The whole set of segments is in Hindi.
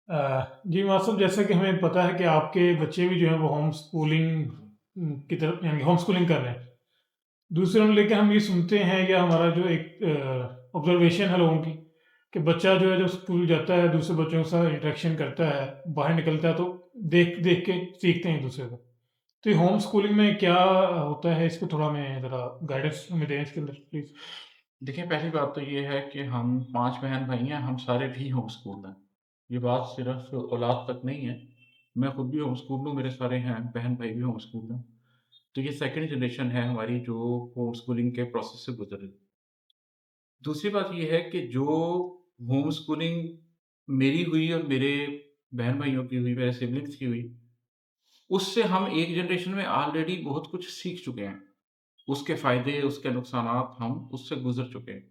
जी मासूम, जैसा कि हमें पता है कि आपके बच्चे भी जो हैं वो होम स्कूलिंग की तरफ यानी होम स्कूलिंग कर रहे हैं। दूसरे ओर लेके हम ये सुनते हैं या हमारा जो एक ऑब्जर्वेशन है लोगों की कि बच्चा जो है जब स्कूल जाता है दूसरे बच्चों के साथ इंटरेक्शन करता है, बाहर निकलता है तो देख देख के सीखते हैं एक दूसरे को। तो ये होम स्कूलिंग में क्या होता है, इसको थोड़ा हमें ज़रा गाइडेंस हमें दें इसके अंदर प्लीज़। देखिए, पहली बात तो ये है कि हम 5 बहन-भाई हैं, हम सारे भी होम स्कूल्ड हैं। ये बात सिर्फ़ औलाद तक नहीं है, मैं खुद भी होम स्कूल्ड हूँ, मेरे सारे हैं बहन-भाई भी होम स्कूल्ड हैं। तो ये सेकंड जनरेशन है हमारी जो होम स्कूलिंग के प्रोसेस से गुज़र रही है। दूसरी बात ये है कि जो होम स्कूलिंग मेरी हुई और मेरे बहन-भाइयों की हुई, मेरे सिब्लिंग्स की हुई, उससे हम एक जनरेशन में ऑलरेडी बहुत कुछ सीख चुके हैं। उसके फ़ायदे, उसके नुकसानात हम उससे गुज़र चुके हैं।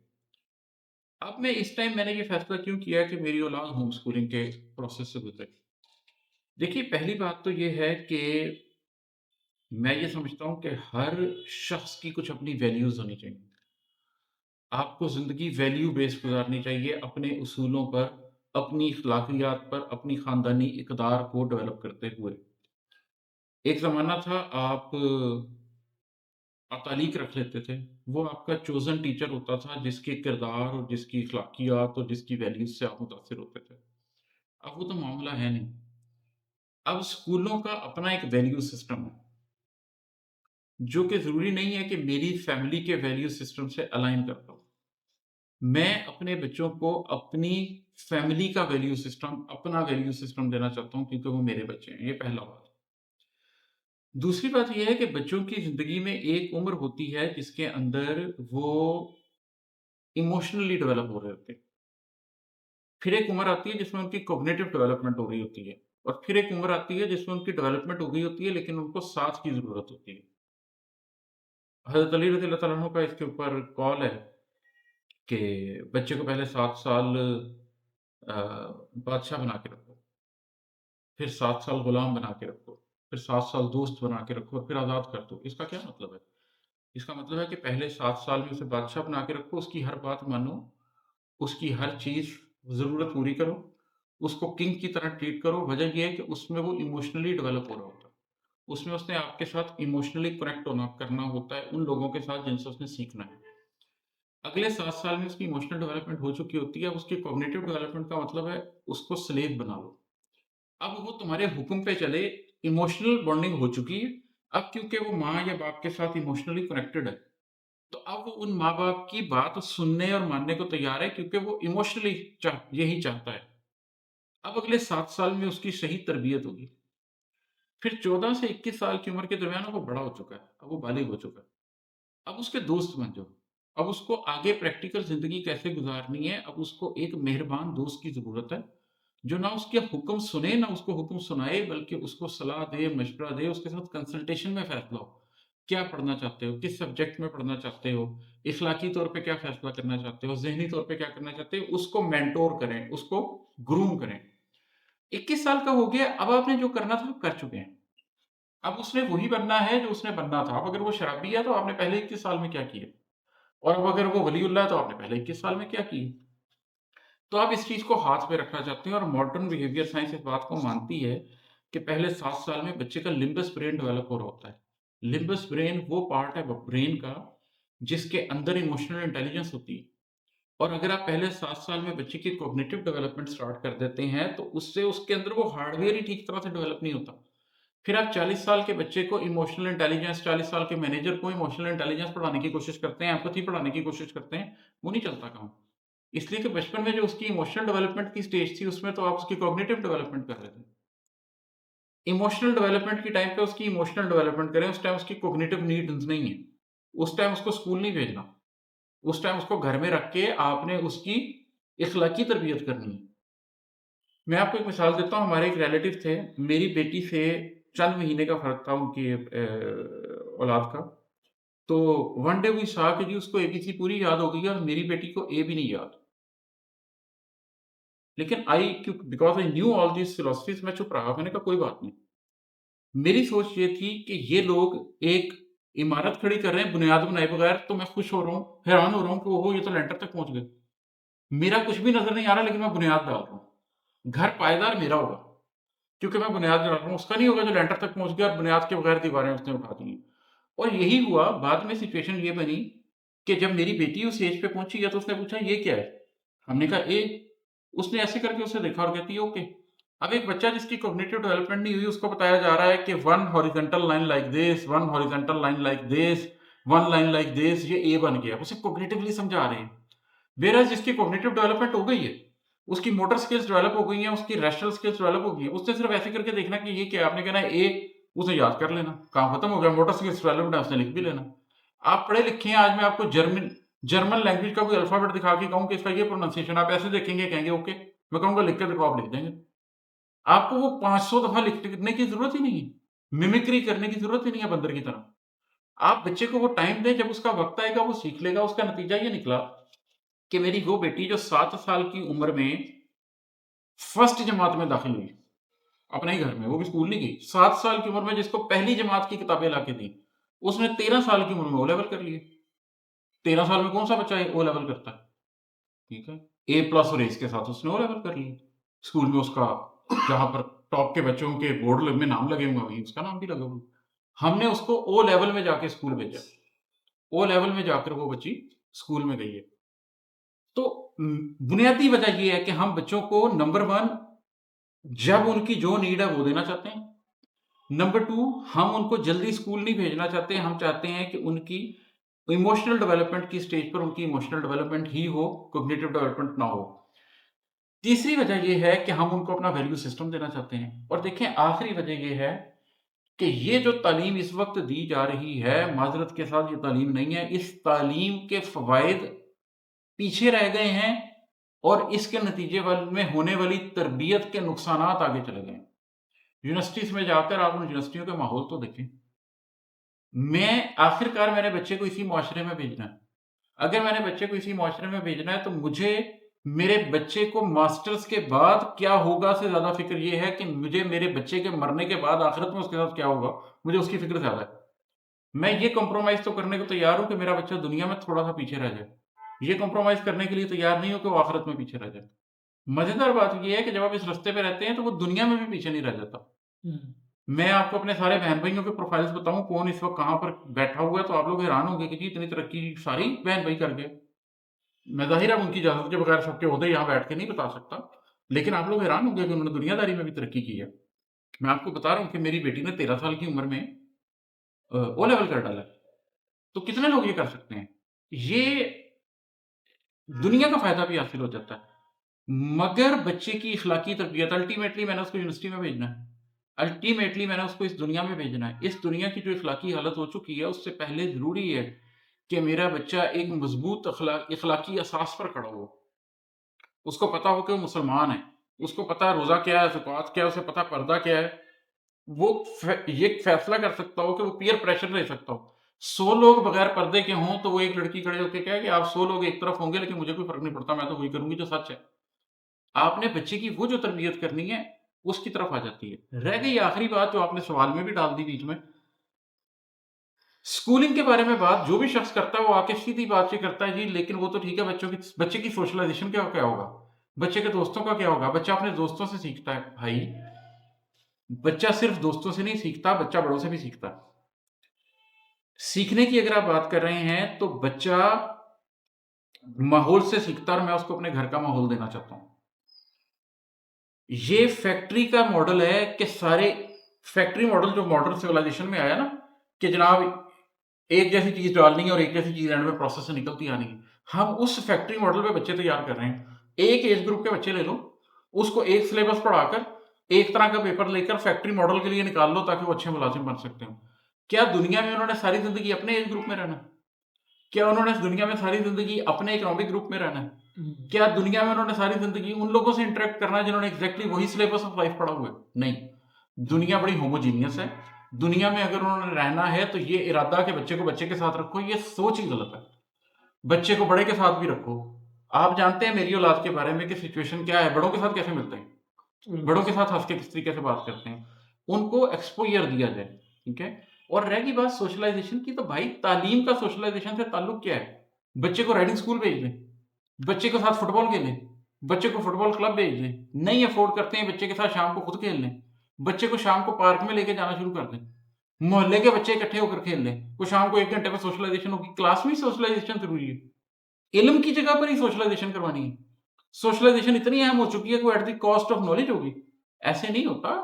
अब मैं इस टाइम मैंने ये फ़ैसला क्यों किया कि मेरी औलाद होम स्कूलिंग के प्रोसेस से गुज़रे। देखिए, पहली बात तो ये है कि मैं ये समझता हूँ कि हर शख़्स की कुछ अपनी वैल्यूज़ होनी चाहिए। आपको ज़िंदगी वैल्यू बेस्ड गुज़ारनी चाहिए, अपने उसूलों पर, अपनी अख़लाक़ियात पर, अपनी ख़ानदानी इक़दार को डेवलप करते हुए। एक ज़माना था आप तालीक रख लेते थे, वो आपका चोज़न टीचर होता था जिसके किरदार और जिसकी अख़लाक़ियात और जिसकी वैल्यूज़ से आप मुतासिर होते थे। अब वो तो मामला है नहीं। अब स्कूलों का अपना एक वैल्यू सिस्टम है, जो कि ज़रूरी नहीं है कि मेरी फ़ैमिली के वैल्यू सिस्टम से अलाइन करता हो। मैं अपने बच्चों को अपनी फ़ैमिली का वैल्यू सिस्टम, अपना वैल्यू सिस्टम देना चाहता हूँ क्योंकि वो मेरे बच्चे हैं, ये पहला बात। दूसरी बात ये है कि बच्चों की ज़िंदगी में एक उम्र होती है जिसके अंदर वो इमोशनली डेवलप हो रहे होते हैं। फिर एक उम्र आती है जिसमें उनकी कॉग्निटिव डेवलपमेंट हो रही होती है और फिर एक उम्र आती है जिसमें उनकी डेवलपमेंट हो गई होती है लेकिन उनको साथ की ज़रूरत होती है। हज़रत अली रज़ी अल्लाह तआला अन्हु का इसके ऊपर कौल है कि बच्चे को पहले 7 साल अ, बादशाह बना के रखो, फिर 7 साल गुलाम बना के रखो, फिर 7 साल दोस्त बना के रखो और फिर आज़ाद कर दो। इसका क्या मतलब है? इसका मतलब है कि पहले 7 साल में उसे बादशाह बना के रखो, उसकी हर बात मानो, उसकी हर चीज़ ज़रूरत पूरी करो, उसको किंग की तरह ट्रीट करो। वजह ये है कि उसमें वो इमोशनली डेवलप हो रहा होता है। उसमें उसने आपके साथ इमोशनली कनेक्ट होना करना होता है उन लोगों के साथ जिनसे उसने सीखना है। अगले 7 साल में उसकी इमोशनल डेवलपमेंट हो चुकी होती है, उसकी कॉग्निटिव डेवलपमेंट का मतलब है उसको स्लेव बना लो। अब वो तुम्हारे हुक्म पे चले, इमोशनल बॉन्डिंग हो चुकी है। अब क्योंकि वो माँ या बाप के साथ इमोशनली कनेक्टेड है, तो अब वो उन माँ-बाप की बात सुनने और मानने को तैयार है क्योंकि वो इमोशनली यही चाहता है। अब अगले 7 साल में उसकी सही तरबियत होगी। फिर 14 से 21 साल की उम्र के दरमियान वो बड़ा हो चुका है, अब वो बालिग हो चुका है। अब उसके दोस्त बन जाओ। अब उसको आगे प्रैक्टिकल ज़िंदगी कैसे गुज़ारनी है, अब उसको एक मेहरबान दोस्त की ज़रूरत है, जो ना उसके हुक्म सुने, ना उसको हुक्म सुनाए, बल्कि उसको सलाह दे, मशवरा दे, उसके साथ कंसल्टेशन में फ़ैसला हो। क्या पढ़ना चाहते हो? किस सब्जेक्ट में पढ़ना चाहते हो? इखलाकी तौर पे क्या फ़ैसला करना चाहते हो? ज़हनी तौर पे क्या करना चाहते हो? उसको मेंटर करें, उसको ग्रूम करें। 21 साल का हो गया, अब आपने जो करना था, आप कर चुके हैं। अब उसने वही बनना है जो उसने बनना था। अब अगर वो शराबी है, तो आपने पहले 21 साल में क्या किया? और अब अगर वो वलीउल्लाह है, तो आपने पहले 21 साल में क्या किया? तो आप इस चीज़ को हाथ में रखना चाहते हैं और मॉडर्न बिहेवियर साइंस इस बात को मानती है कि पहले 7 साल में बच्चे का लिम्बस ब्रेन डेवलप हो रहा होता है। लिम्बस ब्रेन वो पार्ट है ब्रेन का जिसके अंदर इमोशनल इंटेलिजेंस होती है और अगर आप पहले 7 साल में बच्चे की कॉग्निटिव डेवलपमेंट स्टार्ट कर देते हैं, तो उससे उसके अंदर वो हार्डवेयर ही ठीक तरह से डेवलप नहीं होता। फिर आप 40 साल के बच्चे को इमोशनल इंटेलिजेंस, 40 साल के मैनेजर को इमोशनल इंटेलिजेंस पढ़ाने की कोशिश करते हैं, एम्पैथी पढ़ाने की कोशिश करते हैं, वो नहीं चलता काम। इसलिए कि बचपन में जो उसकी इमोशनल डेवलपमेंट की स्टेज थी, उसमें तो आप उसकी कॉग्निटिव डेवलपमेंट कर रहे थे। इमोशनल डेवलपमेंट के टाइम पे उसकी इमोशनल डेवलपमेंट करें, उस टाइम उसकी कॉग्निटिव नीड्स नहीं है। उस टाइम उसको स्कूल नहीं भेजना। उस टाइम उसको घर में रख के आपने उसकी इखलाकी तरबियत करनी है। मैं आपको एक मिसाल देता हूँ, हमारे एक रिलेटिव थे, मेरी बेटी से चंद महीने का फ़र्क था उनकी औलाद का। तो वन डे वी सॉ कि जी उसको एबीसी पूरी याद हो गई है और मेरी बेटी को ए भी नहीं याद। लेकिन because I knew all these philosophies मैं चुप रहा, मैंने कहा कोई बात नहीं। मेरी सोच ये थी कि ये लोग एक इमारत खड़ी कर रहे हैं बुनियाद बनाए बगैर, तो मैं खुश हो रहा हूँ, हैरान हो रहा हूँ कि ओहो! ये तो लैंटर तक पहुँच गए। मेरा कुछ भी नज़र नहीं आ रहा लेकिन मैं बुनियाद डाल रहा हूँ। घर पायदार मेरा होगा, क्योंकि मैं बुनियाद डाल रहा हूँ, उसका नहीं होगा जो लेंटर तक पहुँच गया और बुनियाद के बगैर दीवारें उसने उठा दी। और यही हुआ, बाद में सिचुएशन ये बनी कि जब मेरी बेटी उस एज पे पहुँची है तो उसने पूछा ये क्या है? हमने कहा ए। उसने ऐसे करके उसे देखा और कहती है ओके। अब एक बच्चा जिसकी कॉग्निटिव डेवलपमेंट नहीं हुई, उसको बताया जा रहा है कि one horizontal line like this, one horizontal line like this, one line like this, ये ए बन गया। उसे कॉग्निटिवली समझा रहे हैं। वेयरएज़ जिसकी कॉग्निटिव डेवलपमेंट हो गई है, उसकी मोटर स्किल्स डेवलप हो गई हैं, उसकी रैशनल स्किल्स डेवलप हो गई हैं, उसने सिर्फ ऐसे करके देखना कि ये क्या है, आपने कहना है ए, उसे याद कर लेना, काम खत्म हो गया, मोटर स्किल्स डेवलप्ड है, उसने लिख भी लेना। आप पढ़े लिखे हैं, आज मैं आपको जर्मन जर्मन लैंग्वेज का कोई अल्फाबेट दिखा के कहूँ कि इसका ये प्रोनाउंसिएशन, आप ऐसे देखेंगे, कहेंगे ओके। मैं कहूँगा लिख के देखो, आप लिख देंगे। आपको वो 500 दफा लिखने की जरूरत ही नहीं है, मिमिक्री करने की जरूरत ही नहीं है बंदर की तरह। आप बच्चे को वो टाइम दें, जब उसका वक्त आएगा वो सीख लेगा। उसका नतीजा ये निकला कि मेरी वो बेटी जो 7 साल की उम्र में फर्स्ट जमात में दाखिल हुई अपने ही घर में, वो भी स्कूल नहीं गई, 7 साल की उम्र में जिसको पहली जमात की किताबें लाके दी, उसने 13 साल की उम्र में ओ लेवल कर लिए। 13 साल में कौन सा बच्चा ओ लेवल करता है? ठीक है, ए प्लस और एस के साथ उसने ओ लेवल कर लिए। स्कूल में उसका जहां पर टॉप के बच्चों के बोर्ड में नाम लगे हुए, वहीं उसका नाम भी लगा हुआ। हमने उसको ओ लेवल में जाके स्कूल भेजा। ओ लेवल में जाकर वो बच्ची स्कूल में गई है। तो बुनियादी वजह ये है कि हम बच्चों को नंबर 1 जब उनकी जो नीड है वो देना चाहते हैं। नंबर 2 हम उनको जल्दी स्कूल नहीं भेजना चाहते, हम चाहते हैं कि उनकी इमोशनल डेवलपमेंट की स्टेज पर उनकी इमोशनल डेवलपमेंट ही हो, कॉग्निटिव डेवलपमेंट ना हो। तीसरी वजह ये है कि हम उनको अपना वैल्यू सिस्टम देना चाहते हैं। और देखें, आखिरी वजह ये है कि ये जो तालीम इस वक्त दी जा रही है, माजरत के साथ ये तालीम नहीं है। इस तालीम के फवायद पीछे रह गए हैं और इसके नतीजे में होने वाली तरबियत के नुकसानात आगे चले गए हैं। यूनिवर्सिटीज में जाकर आप उन यूनिवर्सिटियों के माहौल तो देखें। आखिरकार मैंने बच्चे को इसी मुआशरे में भेजना है। अगर मैंने बच्चे को इसी मुआशरे में भेजना है तो मुझे मेरे बच्चे को मास्टर्स के बाद क्या होगा से ज्यादा फिक्र ये है कि मुझे मेरे बच्चे के मरने के बाद आखिरत में उसके साथ क्या होगा, मुझे उसकी फिक्र ज्यादा है। मैं ये कॉम्प्रोमाइज तो करने को तैयार हूं कि मेरा बच्चा दुनिया में थोड़ा सा पीछे रह जाए। ये कॉम्प्रोमाइज करने के लिए तैयार नहीं हो कि वो आखिरत में पीछे रह जाए। मजेदार बात ये है कि जब आप इस रास्ते पे रहते हैं तो वो दुनिया में भी पीछे नहीं रह जाता। मैं आपको अपने सारे बहन भाइयों के प्रोफाइल्स बताऊं कौन इस वक्त कहां पर बैठा हुआ है, तो आप लोग हैरान होंगे कि जी इतनी तरक्की सारी बहन भाई कर गए। मैं जाहिर है उनकी इजाजत के बगैर सबके ओहदे यहाँ बैठ के नहीं बता सकता, लेकिन आप लोग हैरान होंगे कि उन्होंने दुनियादारी में भी तरक्की की है। मैं आपको बता रहा हूँ कि मेरी बेटी ने 13 साल की उम्र में ओ लेवल कर डाला है। तो कितने लोग ये कर सकते हैं? ये दुनिया का फायदा भी हासिल हो जाता है। मगर बच्चे की इखलाकी तरबियत, अल्टीमेटली मैंने उसको यूनिवर्सिटी में भेजना है, अल्टीमेटली मैंने उसको इस दुनिया में भेजना है। इस दुनिया की जो इखलाकी हालत हो चुकी है, उससे पहले जरूरी है कि मेरा बच्चा एक मजबूत इखलाकी असास पर खड़ा हो। उसको पता हो कि वो मुसलमान है, उसको पता है रोजा क्या है, ज़कात क्या है, उसे पता है पर्दा क्या है। वो ये फैसला कर सकता हो कि वो पीयर प्रेशर ले सकता हो। 100 लोग बगैर पर्दे के हों तो वो एक लड़की खड़े होकर कहे कि आप 100 लोग एक तरफ होंगे लेकिन मुझे कोई फर्क नहीं पड़ता, मैं तो वही करूंगी जो सच है। आपने बच्चे की वो जो तरबियत करनी है उसकी तरफ आ जाती है। रह गई आखिरी बात जो आपने सवाल में भी डाल दी बीच में, स्कूलिंग के बारे में बात जो भी शख्स करता है वो आके सीधी बात ये करता है जी लेकिन वो तो ठीक है, बच्चे की सोशलाइजेशन क्या क्या होगा, बच्चे के दोस्तों का क्या होगा। बच्चा अपने दोस्तों से सीखता है भाई, बच्चा सिर्फ दोस्तों से नहीं सीखता, बच्चा बड़ों से भी सीखता है। सीखने की अगर आप बात कर रहे हैं तो बच्चा माहौल से सीखता है और मैं उसको अपने घर का माहौल देना चाहता हूं। ये फैक्ट्री का मॉडल है कि सारे फैक्ट्री मॉडल जो मॉडर्न सिविलाइजेशन में आया ना कि जनाब एक जैसी चीज डालनी है और एक जैसी चीज एंड में प्रोसेस से निकलती आनी है, हम उस फैक्ट्री मॉडल पे बच्चे तैयार कर रहे हैं। एक एज ग्रुप के बच्चे ले लो, उसको एक सिलेबस पढ़ाकर एक तरह का पेपर लेकर फैक्ट्री मॉडल के लिए निकाल लो ताकि वो अच्छे मुलाजिम बन सकते हो। क्या दुनिया में उन्होंने सारी जिंदगी अपने एज ग्रुप में रहना है? क्या उन्होंने इस दुनिया में सारी जिंदगी अपने इकोनॉमिक ग्रुप में रहना है? क्या दुनिया में उन्होंने सारी जिंदगी उन लोगों से इंटरेक्ट करना है जिन्होंने एग्जैक्टली वही सिलेबस ऑफ लाइफ पढ़ा हुआ है? नहीं, दुनिया बड़ी होमोजीनियस है। दुनिया में अगर उन्होंने रहना है तो ये इरादा के बच्चे को बच्चे के साथ रखो, ये सोच ही गलत है। बच्चे को बड़े के साथ भी रखो। आप जानते हैं मेरी औलाद के बारे में कि सिचुएशन क्या है, बड़ों के साथ कैसे मिलते हैं, बड़ों के साथ हंस के किस तरीके से बात करते हैं, उनको एक्सपोजर दिया जाए। ठीक है, और रह गई बात सोशलाइजेशन की, तो भाई तालीम का सोशलाइजेशन से ताल्लुक क्या है? बच्चे को राइडिंग स्कूल भेज दें, बच्चे के साथ फुटबॉल खेलें, बच्चे को फुटबॉल क्लब भेज दें, नहीं अफोर्ड करते हैं बच्चे के साथ शाम को खुद खेल लें, बच्चे को शाम को पार्क में लेके जाना शुरू कर दें, मोहल्ले के बच्चे इकट्ठे होकर खेल लें, वो शाम को 1 घंटे में सोशलाइजेशन होगी, क्लास में ही सोशलाइजेशन ज़रूरी है, इल्म की जगह पर ही सोशलाइजेशन करवानी है। सोशलाइजेशन इतनी अहम हो चुकी है कि वो at the cost of knowledge होगी, ऐसे नहीं होता।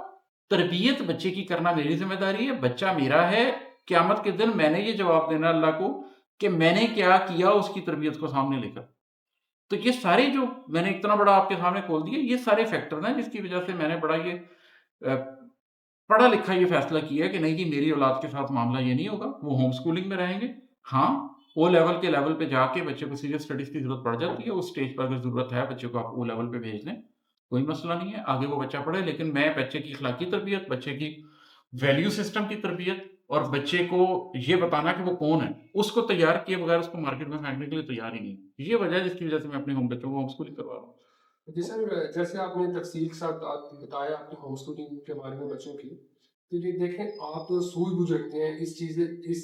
तरबियत बच्चे की करना मेरी ज़िम्मेदारी है, बच्चा मेरा है, क़यामत के दिन मैंने ये जवाब देना अल्लाह को कि मैंने क्या किया उसकी तरबियत को सामने लेकर। तो ये सारे जो मैंने इतना बड़ा आपके सामने खोल दिया, ये सारे फैक्टर हैं जिसकी वजह से मैंने बड़ा ये पढ़ा लिखा ये फैसला किया कि नहीं कि मेरी औलाद के साथ मामला ये नहीं होगा, वो होम स्कूलिंग में रहेंगे। हाँ, ओ लेवल के लेवल पे जाके बच्चे को सीरियस स्टडीज़ की ज़रूरत पड़ जाती है, उस स्टेज पर अगर ज़रूरत है बच्चे को आप ओ लेवल पे भेज दें, कोई मसला नहीं है, आगे वो बच्चा पढ़े। लेकिन मैं बच्चे की अखलाकी तरबियत, बच्चे की वैल्यू सिस्टम की तरबियत और बच्चे को ये बताना कि वो कौन है, उसको तैयार किए बगैर उसको मार्केट में फेंकने के लिए तैयार ही नहीं। ये वजह है जिसकी वजह से मैं अपने बच्चों को होम स्कूलिंग करवा रहा हूँ। जी सर, जैसे आपने तफ़सील के साथ आप बताया अपनी होम स्कूलिंग के बारे में बच्चों की, तो ये देखें आप सूझ-बूझ रखते हैं, इस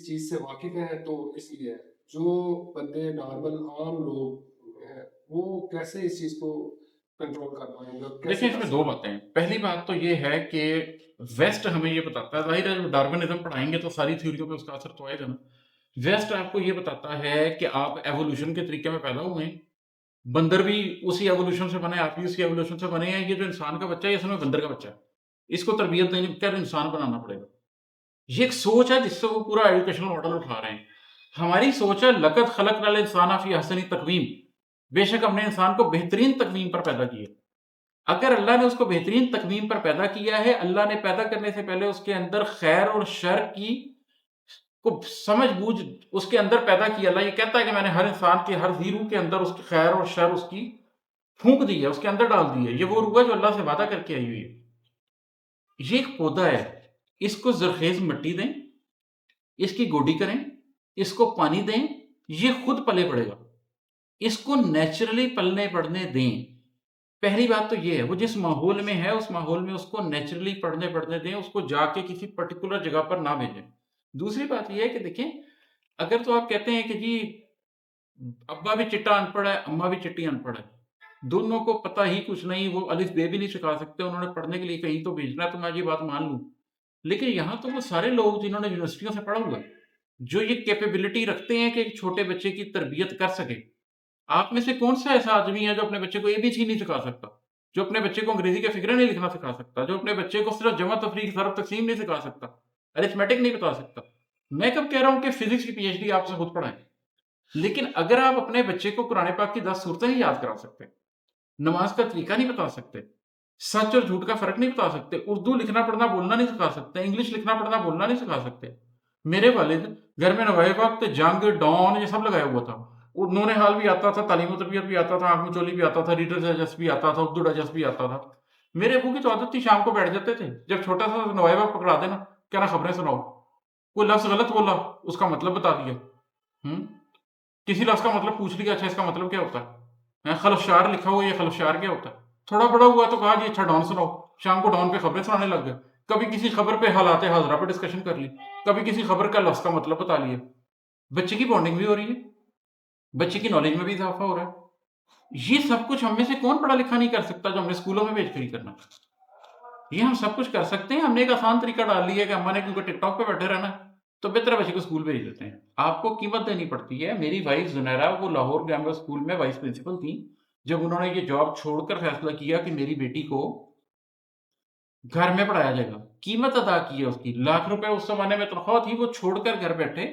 चीज़ से वाकिफ़ हैं तो इसलिए है। जो बंदे नॉर्मल आम लोग हैं, वो कैसे इस चीज़ को कंट्रोल कर पाएँगे और कैसे देखिए, कर इसमें 2 सकते हैं? बातें हैं। पहली बात तो ये है कि वेस्ट हमें ये बताता है, ज़ाहिर है जब डार्विनिज़्म पढ़ाएँगे तो सारी थ्योरियों पे उसका असर तो आएगा ना। वेस्ट आपको ये बताता है कि आप एवोल्यूशन के तरीके में पैदा हुए हैं, बंदर भी उसी एवोल्यूशन से बने, आप भी उसी एवोल्यूशन से बने हैं, ये जो इंसान का बच्चा है, ये असल में बंदर का बच्चा है। इसको तरबियत देकर इंसान बनाना पड़ेगा। ये एक सोच है जिससे वो पूरा एजुकेशनल मॉडल उठा रहे हैं। हमारी सोच है लक़द ख़लक़नल इंसाना फ़ी अहसनी तक़वीम, बेशक हमने इंसान को बेहतरीन तक़वीम पर पैदा किया। अगर अल्लाह ने उसको बेहतरीन तक़वीम पर पैदा किया है, अल्लाह ने पैदा करने से पहले उसके अंदर खैर और शर की को समझ-बूझ उसके अंदर पैदा किया। अल्लाह ये कहता है कि मैंने हर इंसान के हर ज़ी रूह के अंदर उसकी खैर और शर उसकी फूँक दी है, उसके अंदर डाल दी है। ये वो रूह है जो अल्लाह से वादा करके आई हुई है। ये एक पौधा है, इसको ज़रख़ेज़ मिट्टी दें, इसकी गोडी करें, इसको पानी दें, ये खुद पले बढ़ेगा। इसको नेचुरली पलने-बढ़ने दें। पहली बात तो ये है, वो जिस माहौल में है, उस माहौल में उसको नेचुरली पढ़ने-बढ़ने दें, उसको जाके किसी पर्टिकुलर जगह पर ना भेजें। दूसरी बात ये है कि देखें, अगर तो आप कहते हैं कि जी अब्बा भी चिट्टा अनपढ़ है, अम्मा भी चिट्टी अनपढ़ है, दोनों को पता ही कुछ नहीं, वो अलिफ बे भी नहीं सिखा सकते, उन्होंने पढ़ने के लिए कहीं तो भेजना है, तो मैं ये बात मान लूँ। लेकिन यहाँ तो वो सारे लोग जिन्होंने यूनिवर्सिटियों से पढ़ा हुआ है, जो ये कैपेबिलिटी रखते हैं कि एक छोटे बच्चे की तरबियत कर सकें। आप में से कौन-सा ऐसा आदमी है जो अपने बच्चे को एबीसी नहीं सिखा सकता? जो अपने बच्चे को अंग्रेज़ी के फ़िगरे नहीं लिखना सिखा सकता? जो अपने बच्चे को सिर्फ़ जमा, तफ़रीक़, ज़रब, तक़सीम नहीं सिखा सकता? अरिथमेटिक नहीं बता सकता? मैं कब कह रहा हूँ कि फ़िज़िक्स की पीएचडी आपसे खुद पढ़ाएँ। लेकिन अगर आप अपने बच्चे को कुरान पाक की 10 सूरतें नहीं याद करा सकते, नमाज़ का तरीका नहीं बता सकते, सच और झूठ का फ़र्क नहीं बता सकते, उर्दू लिखना, पढ़ना, बोलना नहीं सिखा सकते, इंग्लिश लिखना, पढ़ना, बोलना नहीं सिखा सकते। मेरे वालिद घर में नवाए वक़्त, जंग, डॉन ये सब लगाया हुआ था। उन्होंने हाल भी आता था, तालीम तरबियत भी आता था, आँख में चोली भी आता था, रीडर डाइजेस्ट भी आता था, उर्दू डाइजेस्ट भी आता था। मेरे अबू की तो आदत थी शाम को बैठ जाते थे, जब छोटा-सा नवाए वक़्त पकड़ा देना, कहना खबरें सुनाओ। कोई लफ्ज़ गलत बोला, उसका मतलब बता दिया। किसी लफ्ज़ का मतलब पूछ लिया, अच्छा इसका मतलब क्या होता है? ख़लफ़शार लिखा हुआ है, ये ख़लफ़शार क्या होता है? थोड़ा बड़ा हुआ तो कहा जी अच्छा डॉन सुनाओ, शाम को डॉन पे खबरें सुनाने लग गए। कभी किसी खबर पे हालात हाज़िरा पे डिस्कशन कर ली, कभी किसी खबर का लफ्ज़ का मतलब बता लिया। बच्चे की बॉन्डिंग भी हो रही है, बच्चे की नॉलेज में भी इज़ाफ़ा हो रहा है। ये सब कुछ हम में से कौन पढ़ा लिखा नहीं कर सकता जो हमने स्कूलों में भेज कर ही करना। ये हम सब कुछ कर सकते हैं, हमने एक आसान तरीका डाल लिया है कि अम्मा ने क्योंकि टिकटॉक पे बैठे रहना है, तो बेहतर है बच्चे को स्कूल भेज देते हैं। आपको कीमत देनी पड़ती है। मेरी वाइफ़ ज़ुनैरा वो लाहौर ग्रामर स्कूल में वाइस प्रिंसिपल थीं। जब उन्होंने ये जॉब छोड़कर फैसला किया कि मेरी बेटी को घर में पढ़ाया जाएगा, कीमत अदा की है उसकी। लाख रुपए उस ज़माने में तनख्वाह थी, वो छोड़कर घर बैठे,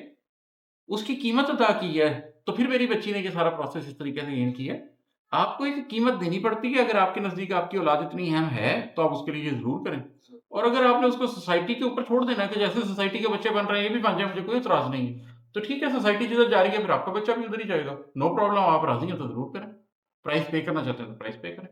उसकी कीमत अदा की है। तो फिर मेरी बच्ची ने ये सारा प्रोसेस इस तरीके से गेन किया है। आपको एक कीमत देनी पड़ती है, अगर आपके नज़दीक आपकी औलाद इतनी अहम है, तो आप उसके लिए ये ज़रूर करें। और अगर आपने उसको सोसाइटी के ऊपर छोड़ देना है कि जैसे सोसाइटी के बच्चे बन रहे हैं, ये भी बन जाए, मुझे कोई एतराज़ नहीं है। तो ठीक है, सोसाइटी जिधर जा रही है, फिर आपका बच्चा भी उधर ही जाएगा। नो प्रॉब्लम, आप राज़ी हैं तो ज़रूर करें। प्राइस पे करना चाहते हैं तो प्राइस पे करें।